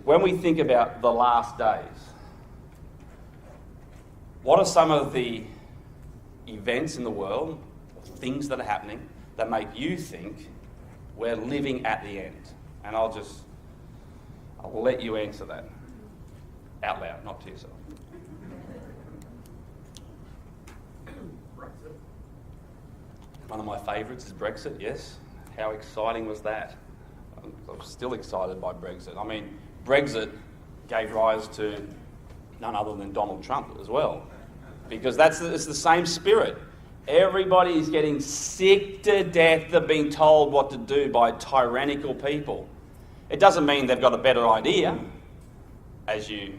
when we think about the last days, what are some of the events in the world, things that are happening, that make you think we're living at the end? And I'll let you answer that out loud, not to yourself. One of my favourites is Brexit, yes. How exciting was that? I'm still excited by Brexit. I mean, Brexit gave rise to none other than Donald Trump as well, because it's the same spirit. Everybody is getting sick to death of being told what to do by tyrannical people. It doesn't mean they've got a better idea, as you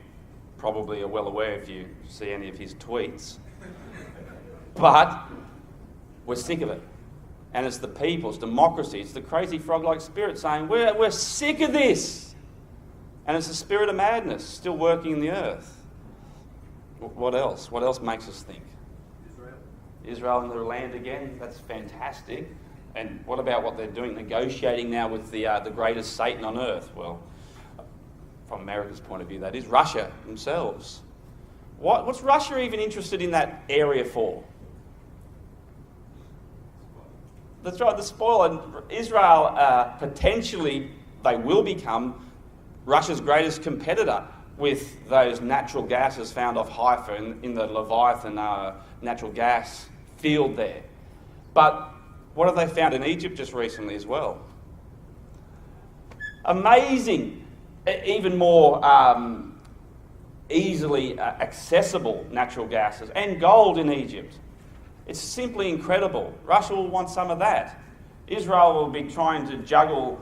probably are well aware if you see any of his tweets. But we're sick of it. And it's the people, it's democracy, it's the crazy frog-like spirit saying, we're sick of this. And it's the spirit of madness still working in the earth. What else? What else makes us think? Israel in the land again, that's fantastic. And what about what they're doing, negotiating now with the greatest Satan on earth? Well, from America's point of view, that is Russia themselves. What's Russia even interested in that area for? That's right, the spoil. And Israel, potentially, they will become Russia's greatest competitor with those natural gases found off Haifa in the Leviathan natural gas field there. But what have they found in Egypt just recently as well? Amazing, even more easily accessible natural gases and gold in Egypt. It's simply incredible. Russia will want some of that. Israel will be trying to juggle,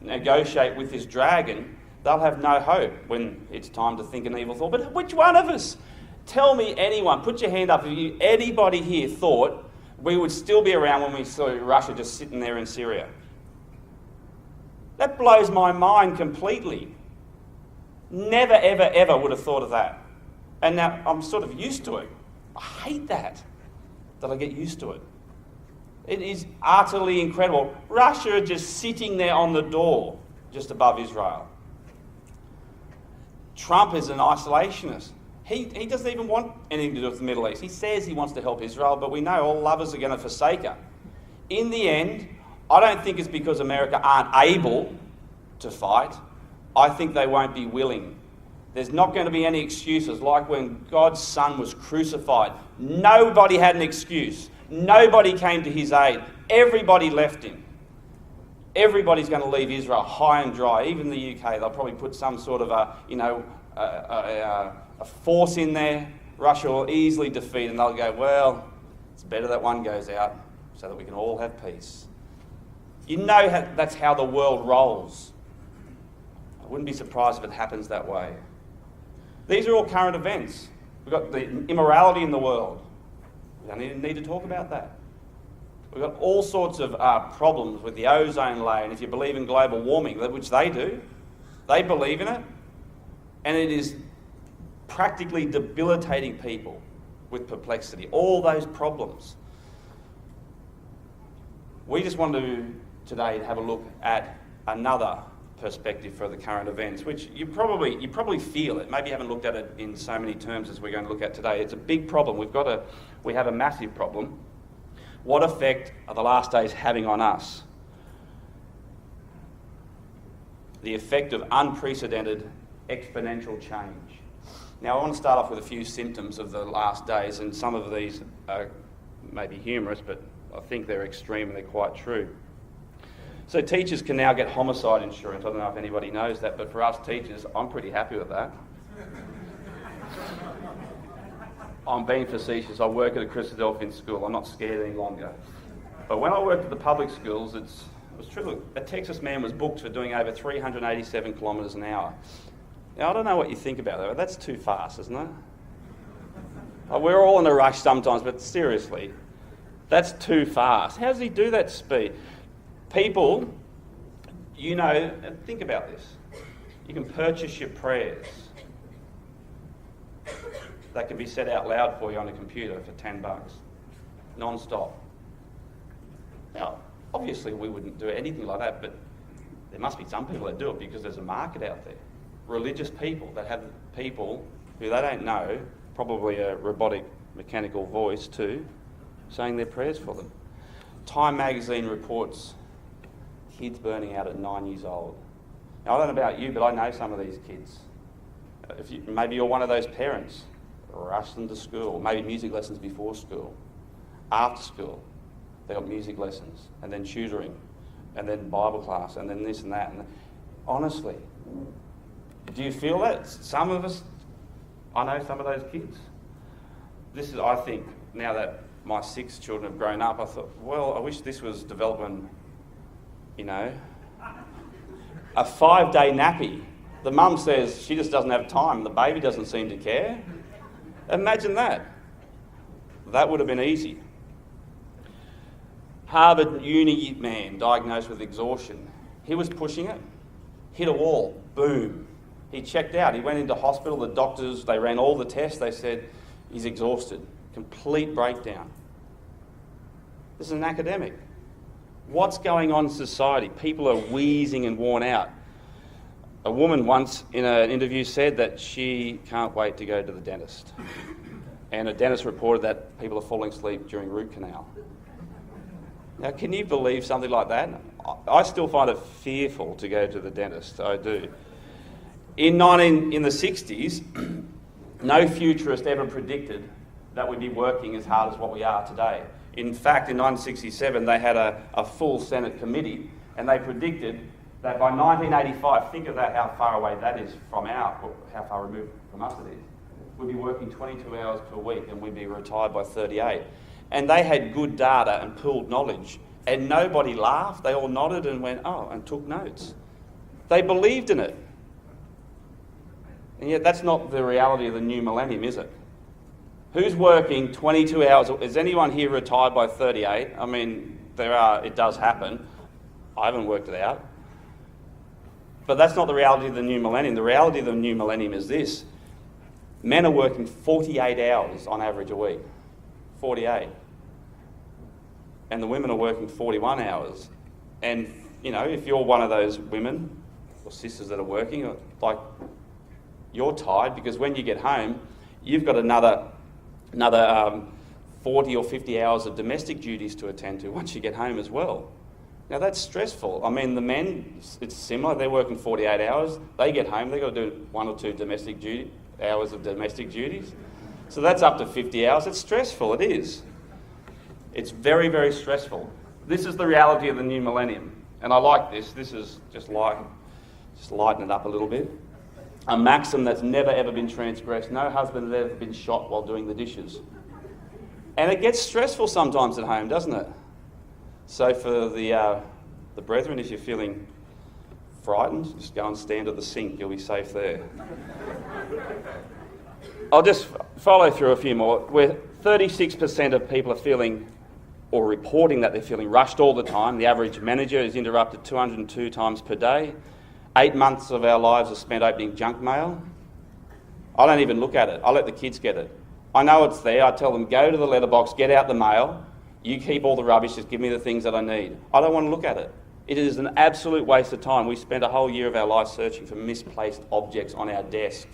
negotiate with this dragon. They'll have no hope when it's time to think an evil thought. But which one of us? Tell me anyone, put your hand up if anybody here thought we would still be around when we saw Russia just sitting there in Syria. That blows my mind completely. Never, ever, ever would have thought of that. And now I'm sort of used to it. I hate that I get used to it. It is utterly incredible. Russia just sitting there on the door, just above Israel. Trump is an isolationist. He doesn't even want anything to do with the Middle East. He says he wants to help Israel, but we know all lovers are going to forsake her. In the end, I don't think it's because America aren't able to fight. I think they won't be willing. There's not going to be any excuses, like when God's Son was crucified. Nobody had an excuse. Nobody came to his aid. Everybody left him. Everybody's going to leave Israel high and dry. Even the UK, they'll probably put some sort of a force in there. Russia will easily defeat, and they'll go, well, it's better that one goes out so that we can all have peace. You know that's how the world rolls. I wouldn't be surprised if it happens that way. These are all current events. We've got the immorality in the world. We don't even need to talk about that. We've got all sorts of problems with the ozone layer, and if you believe in global warming, which they do, they believe in it, and it is practically debilitating people with perplexity. All those problems. We just want to today have a look at another perspective for the current events, which you probably feel it. Maybe you haven't looked at it in so many terms as we're going to look at today. It's a big problem. We have a massive problem. What effect are the last days having on us? The effect of unprecedented exponential change. Now, I want to start off with a few symptoms of the last days, and some of these are maybe humorous, but I think they're extreme and they're quite true. So teachers can now get homicide insurance. I don't know if anybody knows that, but for us teachers, I'm pretty happy with that. I'm being facetious. I work at a Christadelphian school. I'm not scared any longer. But when I worked at the public schools, it was true. A Texas man was booked for doing over 387 kilometres an hour. Now, I don't know what you think about that, but that's too fast, isn't it? We're all in a rush sometimes, but seriously, that's too fast. How does he do that speed? People, think about this. You can purchase your prayers. That can be said out loud for you on a computer for $10, non-stop. Now, obviously we wouldn't do anything like that, but There must be some people that do it because there's a market out there. Religious people that have people who they don't know, probably a robotic mechanical voice too, saying their prayers for them. Time magazine reports kids burning out at 9 years old. Now, I don't know about you, but I know some of these kids. Maybe you're one of those parents. Rush them to school, maybe music lessons before school. After school, they got music lessons, and then tutoring, and then Bible class, and then this and that. And honestly, do you feel that? Some of us, I know some of those kids. This is, I think, now that my 6 children have grown up, I thought, well, I wish this was developing, a 5-day nappy. The mum says she just doesn't have time. The baby doesn't seem to care. Imagine that. That would have been easy. Harvard uni man diagnosed with exhaustion. He was pushing it, hit a wall, boom. He checked out. He went into hospital. The doctors, they ran all the tests. They said he's exhausted. Complete breakdown. This is an academic. What's going on in society? People are wheezing and worn out. A woman once in an interview said that she can't wait to go to the dentist. And a dentist reported that people are falling asleep during root canal. Now, can you believe something like that? I still find it fearful to go to the dentist. I do. In the 60s, no futurist ever predicted that we'd be working as hard as what we are today. In fact, in 1967, they had a full Senate committee, and they predicted that by 1985, think of that, how far away that is from how far removed from us it is. We'd be working 22 hours per week, and we'd be retired by 38. And they had good data and pooled knowledge, and nobody laughed. They all nodded and went, oh, and took notes. They believed in it. And yet that's not the reality of the new millennium, is it? Who's working 22 hours? Is anyone here retired by 38? I mean, it does happen. I haven't worked it out. But that's not the reality of the new millennium. The reality of the new millennium is this. Men are working 48 hours on average a week. 48. And the women are working 41 hours. And, if you're one of those women or sisters that are working, you're tired because when you get home, you've got another 40 or 50 hours of domestic duties to attend to once you get home as well. Now that's stressful. I mean, the men, it's similar. They're working 48 hours. They get home, they've got to do 1 or 2 hours of domestic duties. So that's up to 50 hours. It's stressful, it is. It's very, very stressful. This is the reality of the new millennium. And I like this. This is just lighten it up a little bit. A maxim that's never ever been transgressed. No husband has ever been shot while doing the dishes. And it gets stressful sometimes at home, doesn't it? So for the brethren, if you're feeling frightened, just go and stand at the sink. You'll be safe there. I'll just follow through a few more. Where 36% of people are feeling or reporting that they're feeling rushed all the time. The average manager is interrupted 202 times per day. 8 months of our lives are spent opening junk mail. I don't even look at it. I let the kids get it. I know it's there. I tell them, go to the letterbox, get out the mail. You keep all the rubbish, just give me the things that I need. I don't want to look at it. It is an absolute waste of time. We spend a whole year of our life searching for misplaced objects on our desk.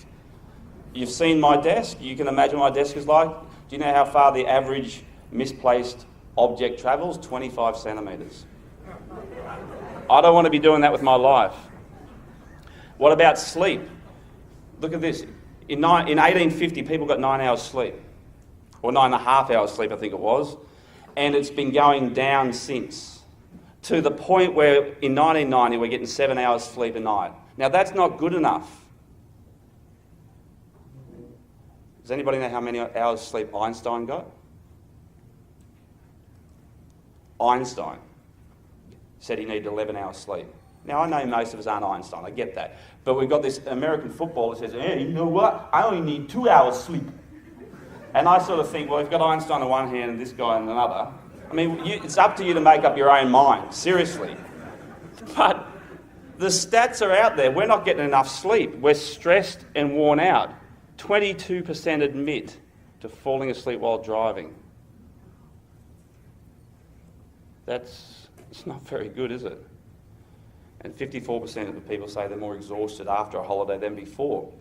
You've seen my desk. You can imagine what my desk is like. Do you know how far the average misplaced object travels? 25 centimetres. I don't want to be doing that with my life. What about sleep? Look at this. In 1850, people got 9 hours sleep. Or 9.5 hours sleep, I think it was. And it's been going down since. To the point where in 1990, we're getting 7 hours sleep a night. Now, that's not good enough. Does anybody know how many hours sleep Einstein got? Einstein said he needed 11 hours sleep. Now, I know most of us aren't Einstein, I get that. But we've got this American footballer that says, hey, you know what? I only need 2 hours sleep. And I sort of think, well, you've got Einstein on one hand and this guy on another. I mean, it's up to you to make up your own mind, seriously. But the stats are out there. We're not getting enough sleep. We're stressed and worn out. 22% admit to falling asleep while driving. It's not very good, is it? And 54% of the people say they're more exhausted after a holiday than before.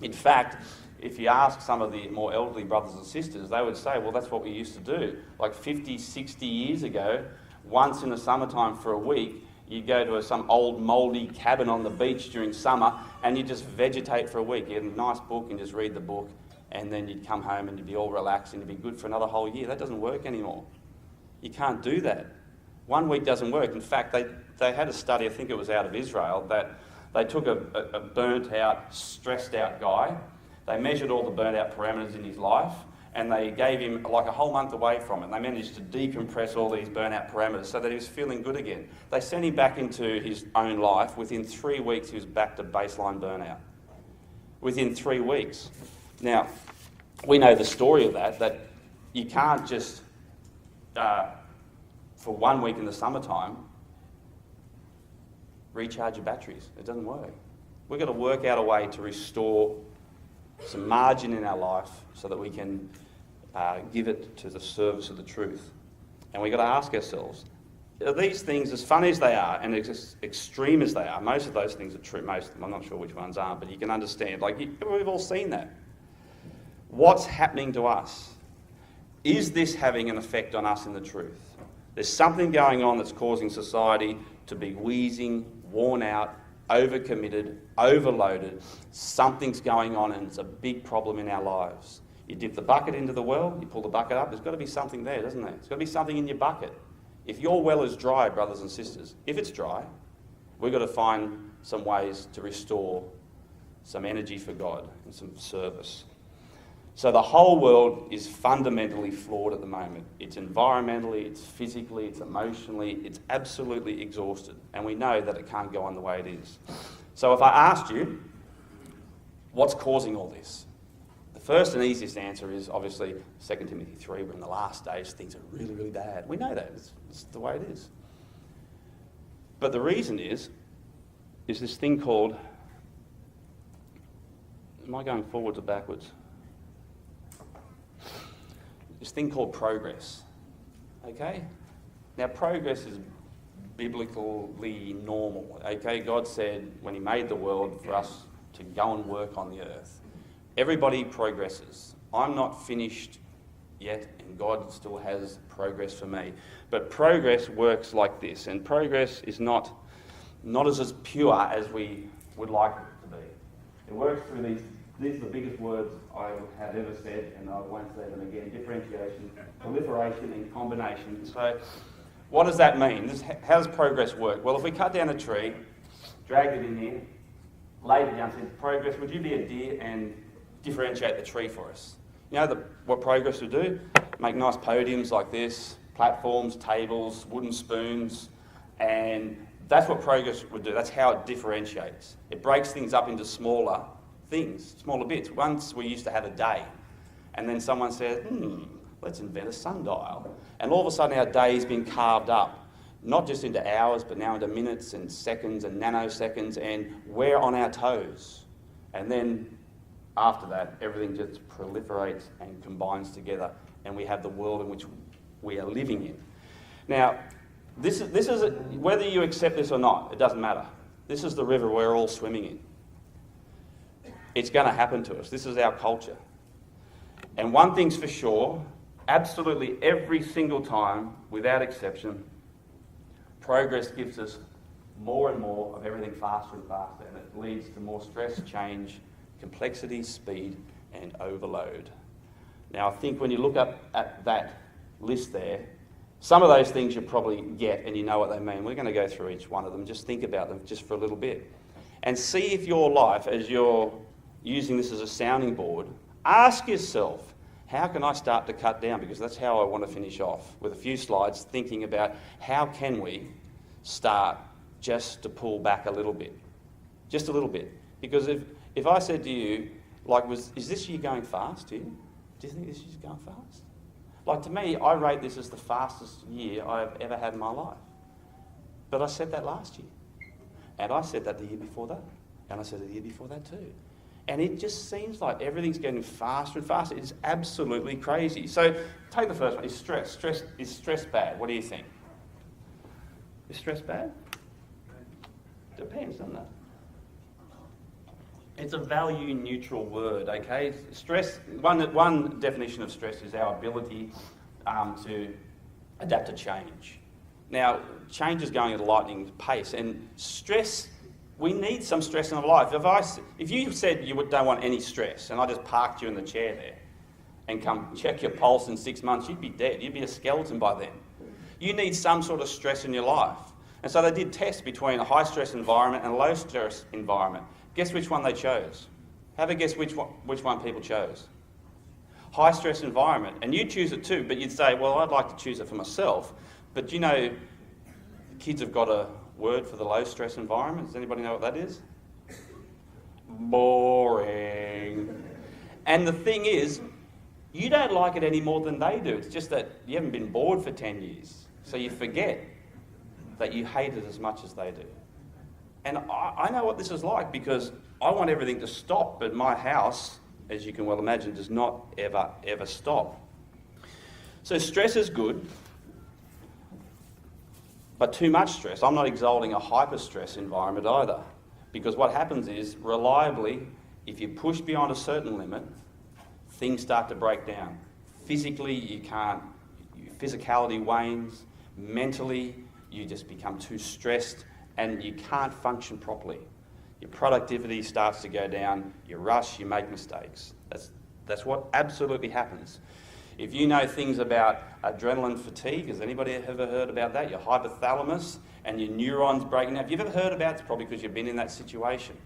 In fact, if you ask some of the more elderly brothers and sisters, they would say, well, that's what we used to do. Like 50, 60 years ago, once in the summertime for a week, you'd go to some old mouldy cabin on the beach during summer and you just vegetate for a week. You had a nice book and just read the book, and then you'd come home and you'd be all relaxed and you'd be good for another whole year. That doesn't work anymore. You can't do that. 1 week doesn't work. In fact, they had a study, I think it was out of Israel, that they took a burnt out, stressed out guy. They measured all the burnt out parameters in his life, and they gave him like a whole month away from it. And they managed to decompress all these burnt out parameters so that he was feeling good again. They sent him back into his own life. Within 3 weeks, he was back to baseline burnout. Within 3 weeks. Now, we know the story of that you can't just, for 1 week in the summertime, recharge your batteries. It doesn't work. We've got to work out a way to restore some margin in our life so that we can give it to the service of the truth. And we've got to ask ourselves, are these things, as funny as they are and as extreme as they are, most of those things are true, most of them, I'm not sure which ones aren't, but you can understand, we've all seen that. What's happening to us? Is this having an effect on us in the truth? There's something going on that's causing society to be wheezing, worn out, overcommitted, overloaded. Something's going on and it's a big problem in our lives. You dip the bucket into the well, you pull the bucket up, there's got to be something there, doesn't there? There's got to be something in your bucket. If your well is dry, brothers and sisters, if it's dry, we've got to find some ways to restore some energy for God and some service. So the whole world is fundamentally flawed at the moment. It's environmentally, it's physically, it's emotionally, it's absolutely exhausted. And we know that it can't go on the way it is. So if I asked you, what's causing all this? The first and easiest answer is obviously 2 Timothy 3, we're in the last days, things are really, really bad. We know that, it's the way it is. But the reason is this thing called, am I going forwards or backwards? This thing called progress, okay? Now, progress is biblically normal, okay? God said when he made the world for us to go and work on the earth. Everybody progresses. I'm not finished yet, and God still has progress for me. But progress works like this, and progress is not as pure as we would like it to be. It works through these are the biggest words I have ever said, and I won't say them again: differentiation, proliferation, and combination. So what does that mean? How does progress work? Well, if we cut down a tree, dragged it in here, laid it down, said, progress, would you be a deer and differentiate the tree for us? You know what progress would do? Make nice podiums like this, platforms, tables, wooden spoons, and that's what progress would do. That's how it differentiates. It breaks things up into smaller things, smaller bits. Once we used to have a day, and then someone said, let's invent a sundial. And all of a sudden our day's been carved up, not just into hours, but now into minutes and seconds and nanoseconds, and we're on our toes. And then after that, everything just proliferates and combines together, and we have the world in which we are living in. Now, this is whether you accept this or not, it doesn't matter. This is the river we're all swimming in. It's going to happen to us. This is our culture. And one thing's for sure, absolutely every single time, without exception, progress gives us more and more of everything faster and faster, and it leads to more stress, change, complexity, speed, and overload. Now, I think when you look up at that list there, some of those things you probably get and you know what they mean. We're going to go through each one of them, just think about them just for a little bit. And see if your life, as you're using this as a sounding board, ask yourself, how can I start to cut down? Because that's how I want to finish off, with a few slides thinking about how can we start just to pull back a little bit. Just a little bit. Because if I said to you, is this year going fast to you? Do you think this year's going fast? To me, I rate this as the fastest year I've ever had in my life. But I said that last year. And I said that the year before that. And I said it the year before that too. And it just seems like everything's getting faster and faster. It's absolutely crazy. So take the first one. Is stress. Is stress bad? What do you think? Is stress bad? Depends, doesn't it? It's a value-neutral word, okay? Stress, one definition of stress is our ability to adapt to change. Now, change is going at a lightning pace, and stress, we need some stress in our life. If you said you don't want any stress, and I just parked you in the chair there, and come check your pulse in 6 months, you'd be dead. You'd be a skeleton by then. You need some sort of stress in your life. And so they did tests between a high-stress environment and a low-stress environment. Guess which one they chose? Have a guess which one people chose. High-stress environment. And you'd choose it too, but you'd say, well, I'd like to choose it for myself. But you know, kids have got a word for the low-stress environment. Does anybody know what that is? Boring. And the thing is, you don't like it any more than they do. It's just that you haven't been bored for 10 years. So you forget that you hate it as much as they do. And I know what this is like because I want everything to stop, but my house, as you can well imagine, does not ever stop. So stress is good, but too much stress. I'm not exalting a hyper-stress environment either, because what happens is, reliably, if you push beyond a certain limit, things start to break down. Physically, you can't, your physicality wanes. Mentally, you just become too stressed and you can't function properly. Your productivity starts to go down, you rush, you make mistakes. That's what absolutely happens. If you know things about adrenaline fatigue, has anybody ever heard about that? Your hypothalamus and your neurons breaking down. Have you ever heard about it? It's probably because you've been in that situation.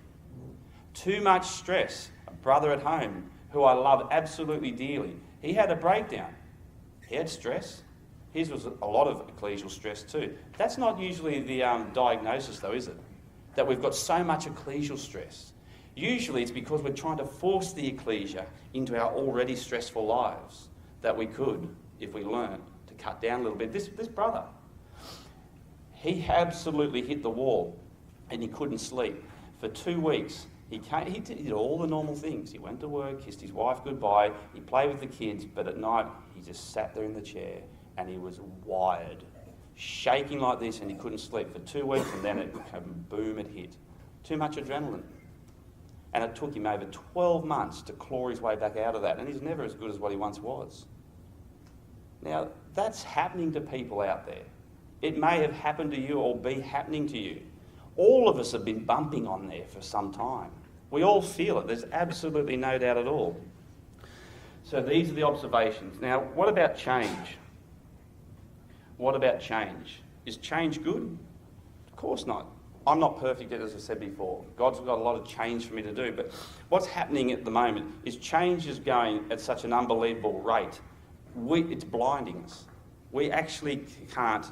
Too much stress. A brother at home who I love absolutely dearly, he had a breakdown. He had stress. His was a lot of ecclesial stress too. That's not usually the diagnosis though, is it? That we've got so much ecclesial stress. Usually it's because we're trying to force the ecclesia into our already stressful lives that we could, if we learned, to cut down a little bit. This brother, he absolutely hit the wall and he couldn't sleep. For 2 weeks, he did all the normal things. He went to work, kissed his wife goodbye, he played with the kids, but at night he just sat there in the chair and he was wired, shaking like this, and he couldn't sleep for 2 weeks, and then it came, boom, it hit. Too much adrenaline. And it took him over 12 months to claw his way back out of that, and he's never as good as what he once was. Now, that's happening to people out there. It may have happened to you or be happening to you. All of us have been bumping on there for some time. We all feel it. There's absolutely no doubt at all. So these are the observations. Now, what about change? What about change? Is change good? Of course not. I'm not perfect, as I said before. God's got a lot of change for me to do. But what's happening at the moment is change is going at such an unbelievable rate. It's blinding us. We actually can't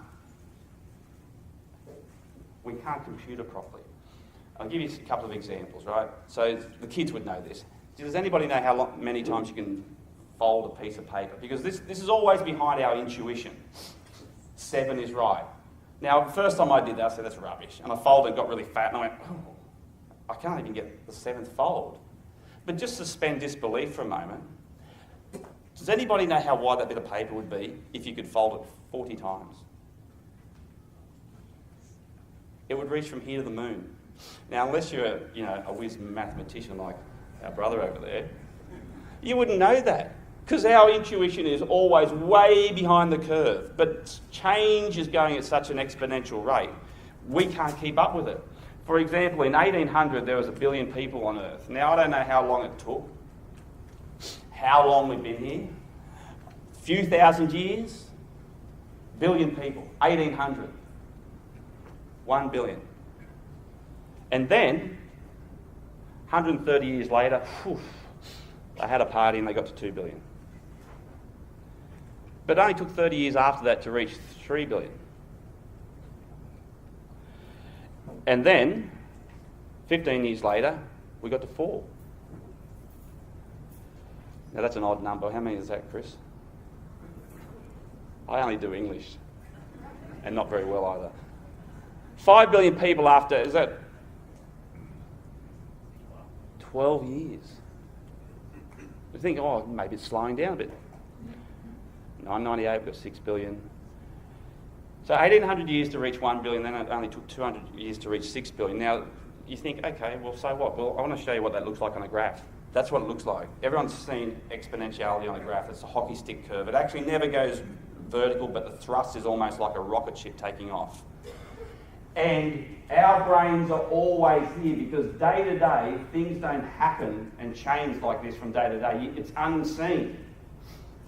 compute it properly. I'll give you a couple of examples, right? So the kids would know this. Does anybody know how many times you can fold a piece of paper? Because this is always behind our intuition. 7 is right. Now, the first time I did that, I said, that's rubbish. And I folded and got really fat, and I went, oh, I can't even get the 7th fold. But just suspend disbelief for a moment. Does anybody know how wide that bit of paper would be if you could fold it 40 times? It would reach from here to the moon. Now, unless you're a whiz mathematician like our brother over there, you wouldn't know that. Because our intuition is always way behind the curve. But change is going at such an exponential rate, we can't keep up with it. For example, in 1800, there was 1 billion people on Earth. Now, I don't know how long it took, how long we've been here. A few thousand years, 1 billion people, 1800. 1 billion. And then, 130 years later, they had a party and they got to 2 billion. But it only took 30 years after that to reach 3 billion. And then, 15 years later, we got to 4. Now that's an odd number. How many is that, Chris? I only do English, and not very well either. 5 billion people after, is that 12 years? You think, oh, maybe it's slowing down a bit. 998, we've got 6 billion. So 1,800 years to reach 1 billion, then it only took 200 years to reach 6 billion. Now, you think, okay, well, so what? Well, I want to show you what that looks like on a graph. That's what it looks like. Everyone's seen exponentiality on a graph. It's a hockey stick curve. It actually never goes vertical, but the thrust is almost like a rocket ship taking off. And our brains are always here because day to day, things don't happen and change like this from day to day. It's unseen.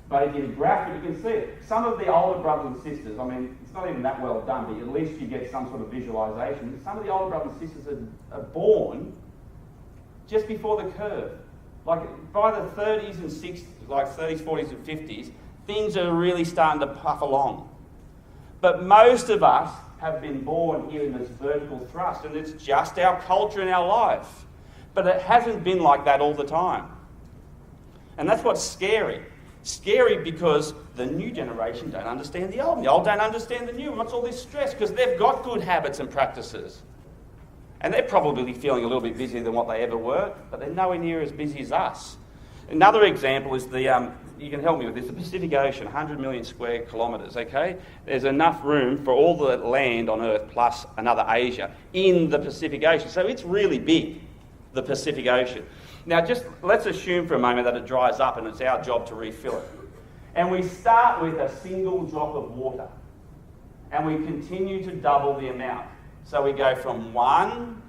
But if you graph it, you can see it. Some of the older brothers and sisters, I mean, it's not even that well done, but at least you get some sort of visualisation. Some of the older brothers and sisters are born just before the curve. Like by the 30s and 60s, like 30s, 40s and 50s, things are really starting to puff along. But most of us have been born here in this vertical thrust, and it's just our culture and our life. But it hasn't been like that all the time. And that's what's scary. Scary because the new generation don't understand the old, and the old don't understand the new. And what's all this stress? Because they've got good habits and practices. And they're probably feeling a little bit busier than what they ever were, but they're nowhere near as busy as us. Another example is you can help me with this, the Pacific Ocean, 100 million square kilometres, okay? There's enough room for all the land on Earth plus another Asia in the Pacific Ocean. So it's really big, the Pacific Ocean. Now just let's assume for a moment that it dries up and it's our job to refill it. And we start with a single drop of water. And we continue to double the amount. So we go from 1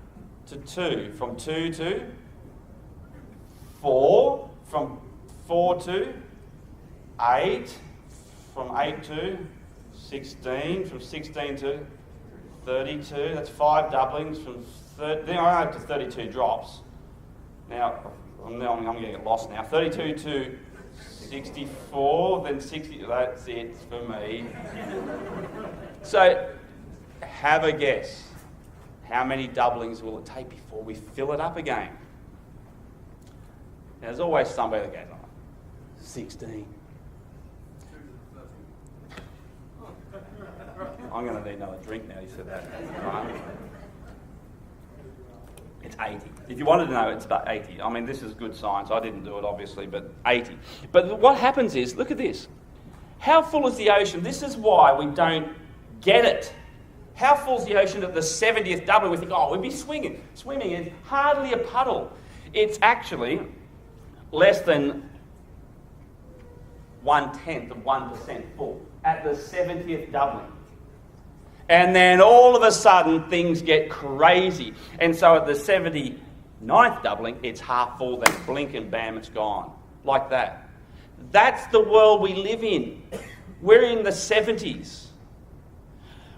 to 2, from 2 to 4, from 4 to 8, from 8 to 16, from 16 to 32. That's 5 doublings. Then I go to 32 drops. Now, I'm going to get lost now. 32 to 64, then 60. That's it for me. So, have a guess. How many doublings will it take before we fill it up again? Now, there's always somebody that goes, 16. I'm going to need another drink now, you said that. Right? It's 80. If you wanted to know, it's about 80. I mean, this is good science. I didn't do it, obviously, but 80. But what happens is, look at this. How full is the ocean? This is why we don't get it. How full is the ocean at the 70th doubling? We think, we'd be swimming. Swimming is hardly a puddle. It's actually less than 1/10 of 1% full at the 70th doubling. And then all of a sudden, things get crazy. And so at the 79th doubling, it's half full, then blink and bam, it's gone. Like that. That's the world we live in. We're in the 70s.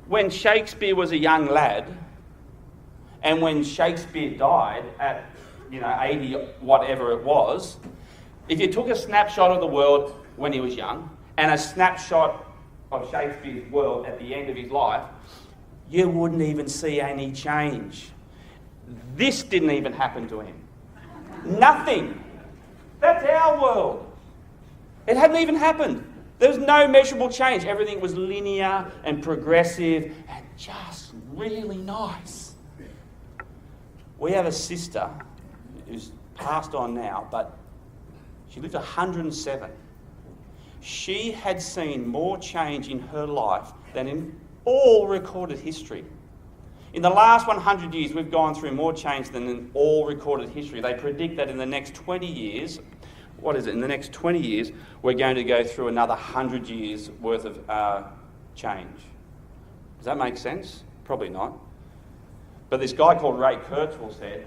When Shakespeare was a young lad, and when Shakespeare died at 80, whatever it was, if you took a snapshot of the world when he was young, and a snapshot of Shakespeare's world at the end of his life, you wouldn't even see any change. This didn't even happen to him. Nothing. That's our world. It hadn't even happened. There was no measurable change. Everything was linear and progressive and just really nice. We have a sister who's passed on now, but she lived 107. She had seen more change in her life than in all recorded history. In the last 100 years, we've gone through more change than in all recorded history. They predict that in the next 20 years, in the next 20 years, we're going to go through another 100 years worth of change. Does that make sense? Probably not. But this guy called Ray Kurzweil said,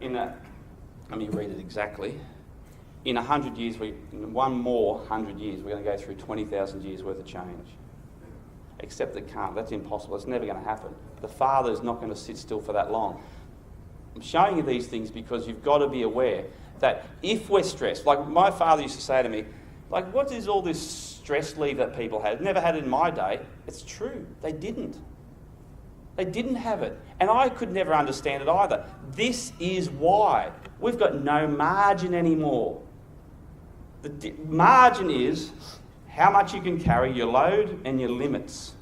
let me read it exactly. In 100 years, in one more 100 years, we're going to go through 20,000 years worth of change. Except it can't. That's impossible. It's never going to happen. The Father is not going to sit still for that long. I'm showing you these things because you've got to be aware that if we're stressed, like my father used to say to me, like, what is all this stress leave that people had? Never had it in my day. It's true. They didn't. They didn't have it. And I could never understand it either. This is why. We've got no margin anymore. The margin is how much you can carry, your load and your limits.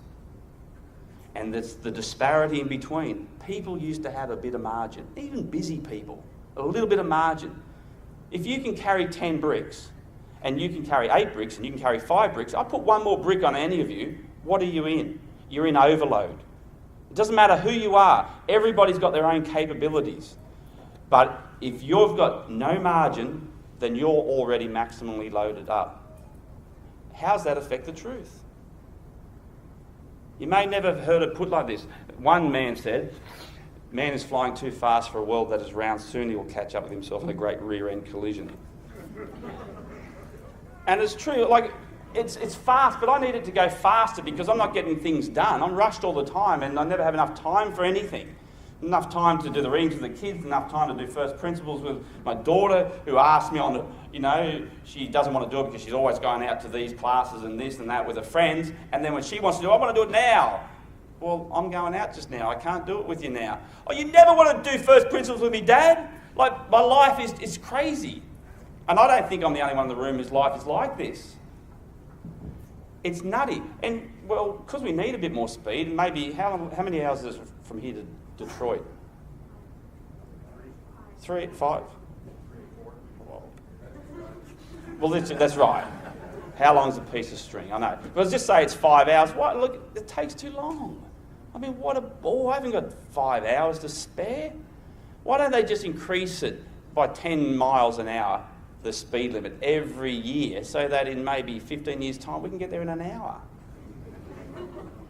And there's the disparity in between. People used to have a bit of margin. Even busy people. A little bit of margin. If you can carry 10 bricks, and you can carry 8 bricks, and you can carry 5 bricks, I put one more brick on any of you, what are you in? You're in overload. It doesn't matter who you are. Everybody's got their own capabilities. But if you've got no margin, then you're already maximally loaded up. How does that affect the truth? You may never have heard it put like this. One man said, "Man is flying too fast for a world that is round. Soon he will catch up with himself in a great rear-end collision." And it's true, like, it's fast, but I need it to go faster because I'm not getting things done. I'm rushed all the time and I never have enough time for anything. Enough time to do the readings with the kids, enough time to do first principles with my daughter, who asked me she doesn't want to do it because she's always going out to these classes and this and that with her friends. And then when she wants to do it, I want to do it now. Well, I'm going out just now. I can't do it with you now. Oh, you never want to do first principles with me, Dad? Like, my life is crazy. And I don't think I'm the only one in the room whose life is like this. It's nutty. And, well, because we need a bit more speed, maybe, how many hours is it from here to Detroit? 3, 5? Well, that's right. How long's a piece of string? I know. But let's just say it's 5 hours. What? Look, it takes too long. I mean, what a bore. I haven't got 5 hours to spare. Why don't they just increase it by 10 miles an hour, the speed limit, every year, so that in maybe 15 years' time we can get there in an hour?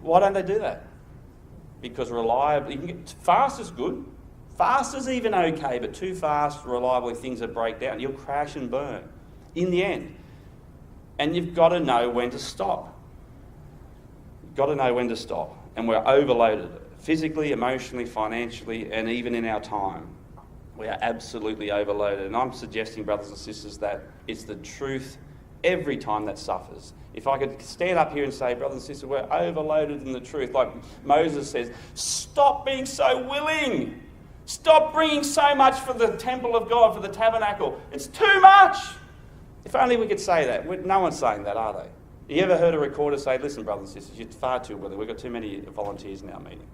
Why don't they do that? Because reliably, fast is good. Fast is even okay, but too fast, reliably, things that break down. You'll crash and burn in the end. And you've got to know when to stop. You've got to know when to stop. And we're overloaded, physically, emotionally, financially, and even in our time. We are absolutely overloaded. And I'm suggesting, brothers and sisters, that it's the truth every time that suffers. If I could stand up here and say, brothers and sisters, we're overloaded in the truth. Like Moses says, stop being so willing. Stop bringing so much for the temple of God, for the tabernacle. It's too much. If only we could say that. No one's saying that, are they? You ever heard a recorder say, listen, brothers and sisters, you're far too willing. We've got too many volunteers in our meeting.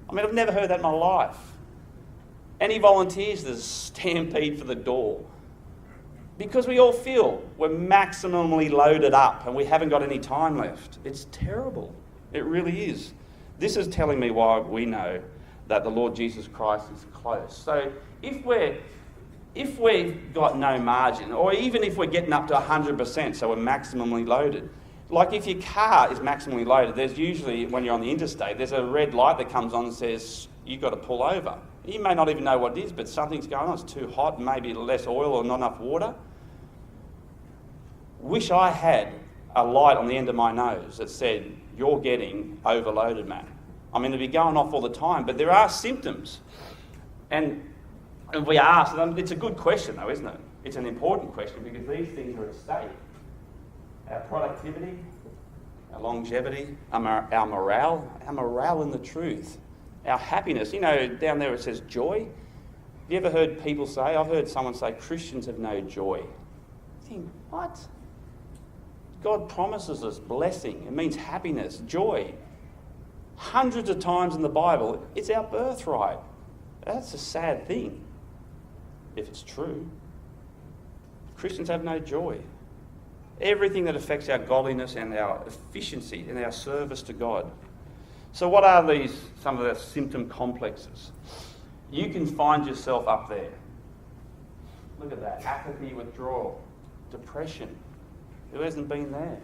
I mean, I've never heard that in my life. Any volunteers, there's a stampede for the door. Because we all feel we're maximally loaded up and we haven't got any time left. It's terrible. It really is. This is telling me why we know that the Lord Jesus Christ is close. So if we've got no margin, or even if we're getting up to 100%, so we're maximally loaded, like if your car is maximally loaded, there's usually, when you're on the interstate, there's a red light that comes on and says, you've got to pull over. You may not even know what it is, but something's going on. It's too hot, maybe less oil or not enough water. Wish I had a light on the end of my nose that said, you're getting overloaded, man. I mean, it'd be going off all the time, but there are symptoms. And we ask, it's a good question though, isn't it? It's an important question because these things are at stake. Our productivity, our longevity, our morale in the truth, our happiness. You know, down there it says joy. Have you ever heard people say, I've heard someone say, Christians have no joy. You think, what? God promises us blessing. It means happiness, joy. Hundreds of times in the Bible, it's our birthright. That's a sad thing, if it's true. Christians have no joy. Everything that affects our godliness and our efficiency and our service to God. So what are some of the symptom complexes? You can find yourself up there. Look at that. Apathy, withdrawal, depression. Who hasn't been there?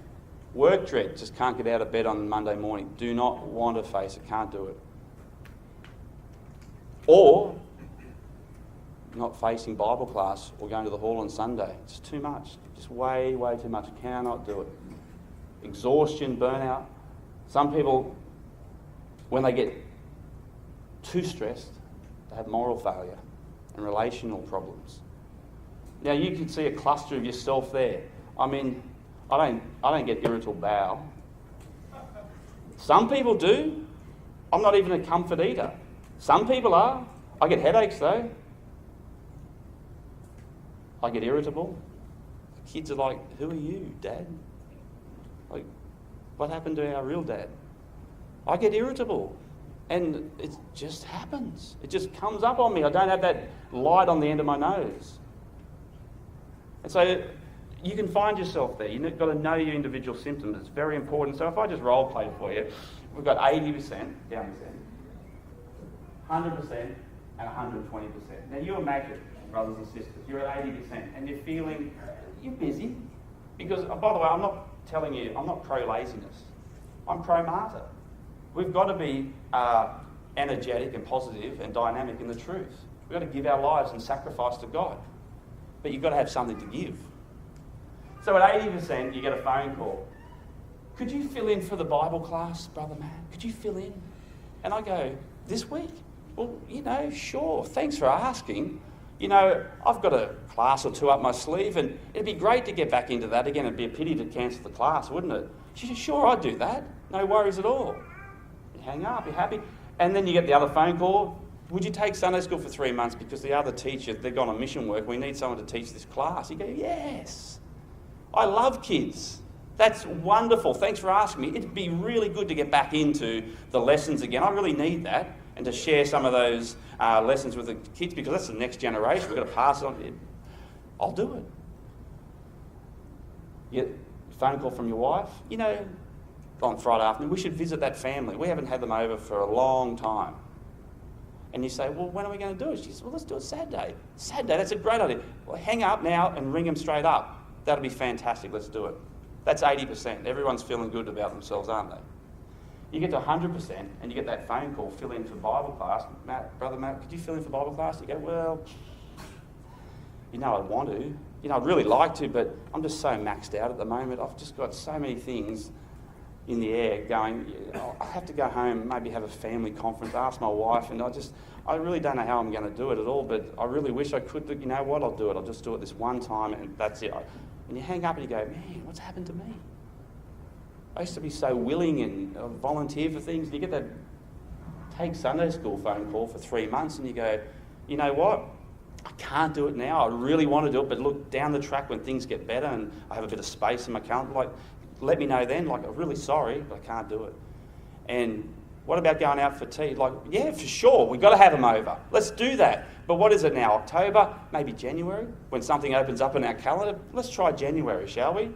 Work dread, just can't get out of bed on Monday morning. Do not want to face it, can't do it. Or not facing Bible class or going to the hall on Sunday. It's too much. Just way, way too much. Cannot do it. Exhaustion, burnout. Some people, when they get too stressed, they have moral failure and relational problems. Now you can see a cluster of yourself there. I mean, I don't get irritable bowel. Some people do. I'm not even a comfort eater. Some people are. I get headaches though. I get irritable. The kids are like, who are you, Dad? Like, what happened to our real dad? I get irritable. And it just happens. It just comes up on me. I don't have that light on the end of my nose. And so you can find yourself there. You've got to know your individual symptoms. It's very important. So if I just role play for you, we've got 80% down this end, 100% and 120%. Now you imagine, brothers and sisters, you're at 80% and you're feeling, you're busy. Because, by the way, I'm not telling you, I'm not pro-laziness. I'm pro-martyr. We've got to be energetic and positive and dynamic in the truth. We've got to give our lives and sacrifice to God. But you've got to have something to give. So at 80%, you get a phone call. Could you fill in for the Bible class, Brother Matt? Could you fill in? And I go, this week? Well, sure, thanks for asking. I've got a class or two up my sleeve and it'd be great to get back into that again. It'd be a pity to cancel the class, wouldn't it? She said, sure, I'd do that. No worries at all. You hang up, you're happy. And then you get the other phone call. Would you take Sunday school for 3 months because the other teacher, they've gone on mission work, we need someone to teach this class? You go, yes. I love kids. That's wonderful. Thanks for asking me. It'd be really good to get back into the lessons again. I really need that. And to share some of those lessons with the kids, because that's the next generation. We've got to pass it on. I'll do it. You get a phone call from your wife. On Friday afternoon, we should visit that family. We haven't had them over for a long time. And you say, well, when are we going to do it? She says, well, let's do it Saturday. Saturday, that's a great idea. Well, hang up now and ring them straight up. That'll be fantastic. Let's do it. That's 80%. Everyone's feeling good about themselves, aren't they? You get to 100% and you get that phone call, fill in for Bible class. Brother Matt, could you fill in for Bible class? You go, well, I'd want to. I'd really like to, but I'm just so maxed out at the moment. I've just got so many things in the air going. I have to go home, maybe have a family conference, ask my wife, and I really don't know how I'm going to do it at all, but I really wish I could. You know what? I'll do it. I'll just do it this one time and that's it. And you hang up and you go, man, what's happened to me? I used to be so willing and volunteer for things. And you get that take Sunday school phone call for 3 months and you go, you know what? I can't do it now. I really want to do it, but look, down the track when things get better and I have a bit of space in my calendar, let me know then. I'm really sorry, but I can't do it. And what about going out for tea? Yeah, for sure. We've got to have them over. Let's do that. But what is it now? October? Maybe January? When something opens up in our calendar? Let's try January, shall we?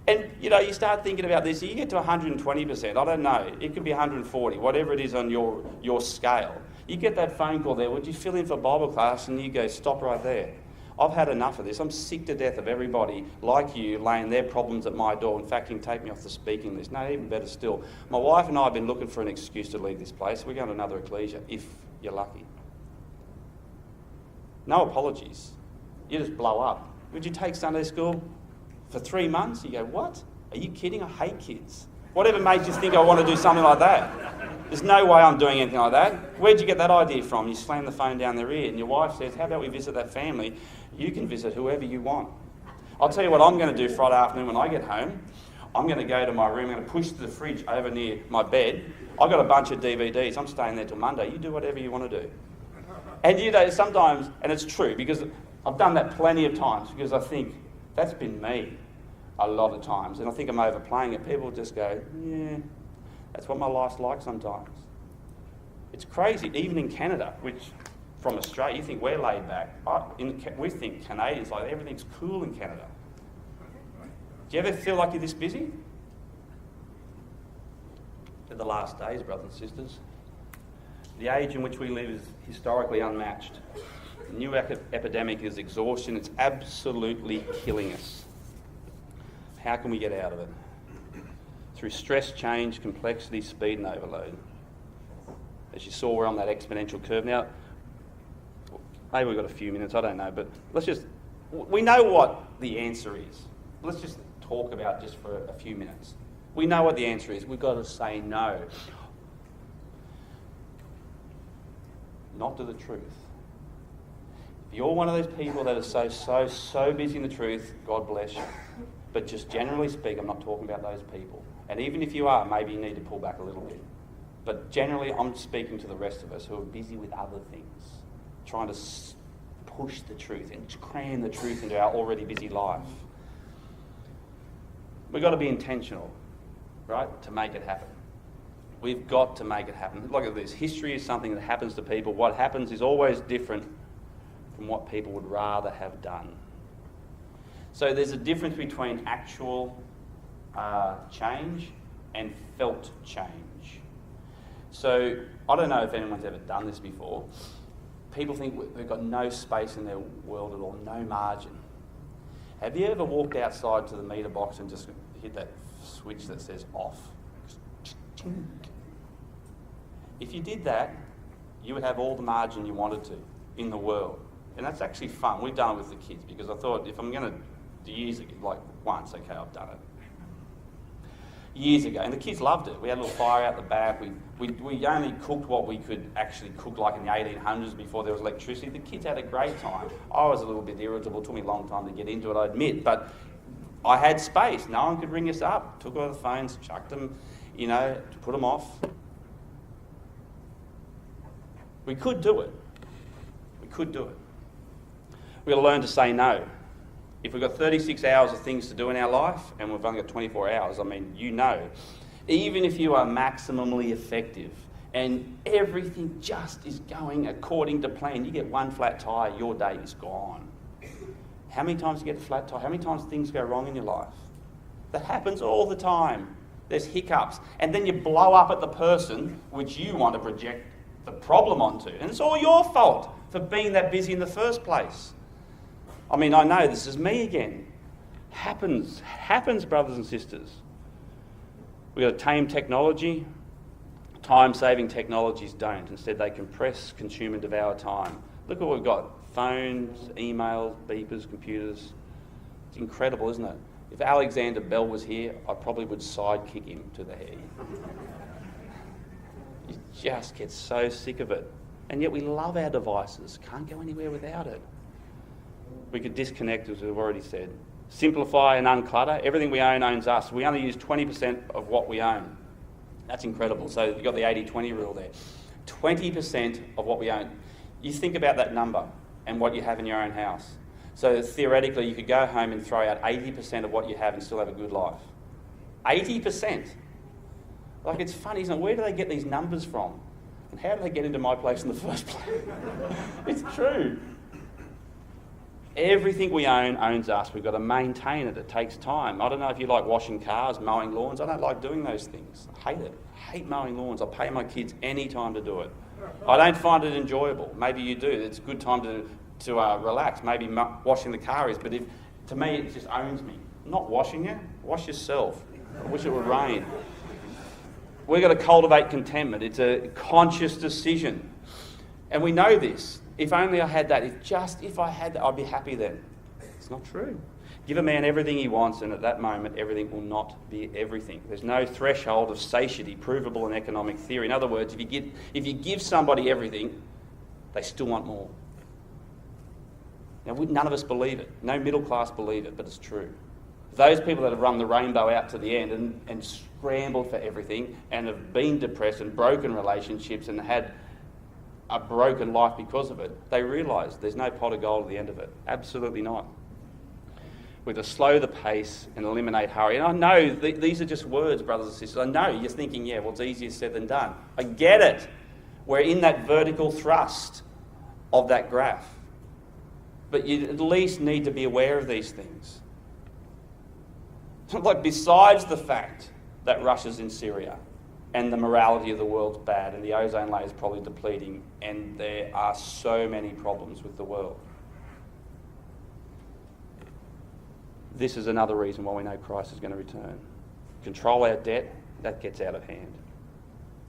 And, you start thinking about this, you get to 120%, I don't know, it could be 140, whatever it is on your scale. You get that phone call there, would you fill in for Bible class? And you go, stop right there. I've had enough of this. I'm sick to death of everybody like you laying their problems at my door. In fact, you can take me off the speaking list. No, even better still. My wife and I have been looking for an excuse to leave this place. We're going to another ecclesia, if you're lucky. No apologies. You just blow up. Would you take Sunday school for 3 months? You go, what? Are you kidding? I hate kids. Whatever made you think I want to do something like that? There's no way I'm doing anything like that. Where'd you get that idea from? You slam the phone down their ear and your wife says, how about we visit that family? You can visit whoever you want. I'll tell you what I'm going to do Friday afternoon when I get home. I'm going to go to my room, I'm going to push the fridge over near my bed. I've got a bunch of DVDs. I'm staying there till Monday. You do whatever you want to do. And sometimes, and it's true, because I've done that plenty of times, because I think that's been me a lot of times. And I think I'm overplaying it. People just go, yeah, that's what my life's like sometimes. It's crazy, even in Canada, which from Australia, you think we're laid back. We think Canadians, everything's cool in Canada. Do you ever feel like you're this busy? In the last days, brothers and sisters, the age in which we live is historically unmatched. The new epidemic is exhaustion. It's absolutely killing us. How can we get out of it? Through stress, change, complexity, speed and overload. As you saw, we're on that exponential curve. Now, maybe we've got a few minutes, I don't know, but we know what the answer is. Let's just talk about just for a few minutes. We know what the answer is. We've got to say no. Not to the truth. If you're one of those people that are so busy in the truth, God bless you. But just generally speaking, I'm not talking about those people. And even if you are, maybe you need to pull back a little bit. But generally, I'm speaking to the rest of us who are busy with other things, trying to push the truth and cram the truth into our already busy life. We've got to be intentional, right, to make it happen. We've got to make it happen. Look at this. History is something that happens to people. What happens is always different from what people would rather have done. So there's a difference between actual change and felt change. So I don't know if anyone's ever done this before. People think they've got no space in their world at all, no margin. Have you ever walked outside to the meter box and just hit that switch that says off? If you did that, you would have all the margin you wanted to in the world. And that's actually fun. We've done it with the kids because I thought if I'm going to use it, like once, okay, I've done it. Years ago, and the kids loved it. We had a little fire out the back. We only cooked what we could actually cook, like in the 1800s before there was electricity. The kids had a great time. I was a little bit irritable. It took me a long time to get into it, I admit, but I had space. No one could ring us up. Took all the phones, chucked them, to put them off. We could do it. We could do it. We've got to learn to say no. If we've got 36 hours of things to do in our life and we've only got 24 hours, even if you are maximally effective and everything just is going according to plan, you get one flat tyre, your day is gone. How many times do you get a flat tyre? How many times things go wrong in your life? That happens all the time. There's hiccups. And then you blow up at the person which you want to project the problem onto. And it's all your fault for being that busy in the first place. I know this is me again. Happens, brothers and sisters. We've got to tame technology. Time-saving technologies don't. Instead, they compress, consume and devour time. Look what we've got. Phones, emails, beepers, computers. It's incredible, isn't it? If Alexander Bell was here, I probably would sidekick him to the head. You just get so sick of it. And yet we love our devices. Can't go anywhere without it. We could disconnect, as we've already said. Simplify and unclutter. Everything we own owns us. We only use 20% of what we own. That's incredible. So you've got the 80-20 rule there. 20% of what we own. You think about that number and what you have in your own house. So theoretically, you could go home and throw out 80% of what you have and still have a good life. 80%. Like, it's funny, isn't it? Where do they get these numbers from? And how do they get into my place in the first place? It's true. Everything we own owns us. We've got to maintain it. It takes time. I don't know if you like washing cars, mowing lawns. I don't like doing those things. I hate it. I hate mowing lawns. I pay my kids any time to do it. I don't find it enjoyable. Maybe you do. It's a good time to relax. Maybe washing the car is. But to me, it just owns me. I'm not washing you. Wash yourself. I wish it would rain. We've got to cultivate contentment. It's a conscious decision. And we know this. If only I had that. If I had that, I'd be happy then. It's not true. Give a man everything he wants, and at that moment, everything will not be everything. There's no threshold of satiety provable in economic theory. In other words, if you give somebody everything, they still want more. Now, none of us believe it. No middle class believe it, but it's true. Those people that have run the rainbow out to the end and scrambled for everything and have been depressed and broken relationships and had a broken life because of it, they realise there's no pot of gold at the end of it. Absolutely not. We're to slow the pace and eliminate hurry. And I know these are just words, brothers and sisters. I know you're thinking, yeah, well, it's easier said than done. I get it. We're in that vertical thrust of that graph. But you at least need to be aware of these things. Like, besides the fact that Russia's in Syria, and the morality of the world's bad, and the ozone layer is probably depleting, and there are so many problems with the world. This is another reason why we know Christ is going to return. Control our debt, that gets out of hand.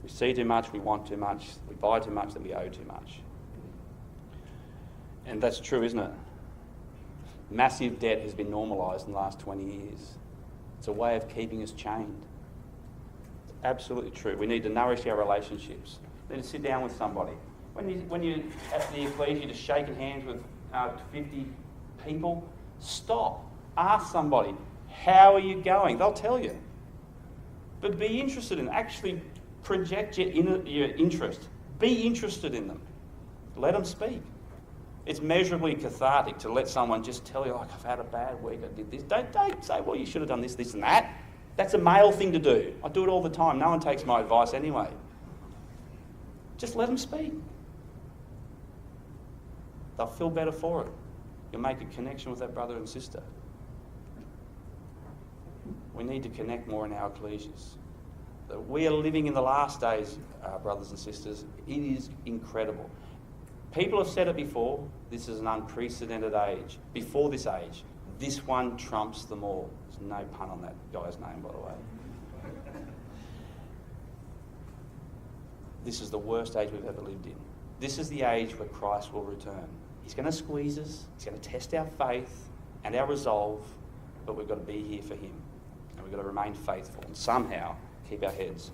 We see too much, we want too much, we buy too much, then we owe too much. And that's true, isn't it? Massive debt has been normalised in the last 20 years. It's a way of keeping us chained. Absolutely true. We need to nourish our relationships. We need to sit down with somebody. When you're at the ecclesia just shaking hands with 50 people, stop. Ask somebody, how are you going? They'll tell you. But be interested in them. Actually project your interest. Be interested in them. Let them speak. It's measurably cathartic to let someone just tell you, like, I've had a bad week, I did this. Don't say, well, you should have done this, this and that. That's a male thing to do. I do it all the time. No one takes my advice anyway. Just let them speak. They'll feel better for it. You'll make a connection with that brother and sister. We need to connect more in our ecclesias. We are living in the last days, brothers and sisters. It is incredible. People have said it before, this is an unprecedented age. Before this age, this one trumps them all. There's no pun on that guy's name, by the way. This is the worst age we've ever lived in. This is the age where Christ will return. He's going to squeeze us, he's going to test our faith and our resolve, but we've got to be here for him. And we've got to remain faithful and somehow keep our heads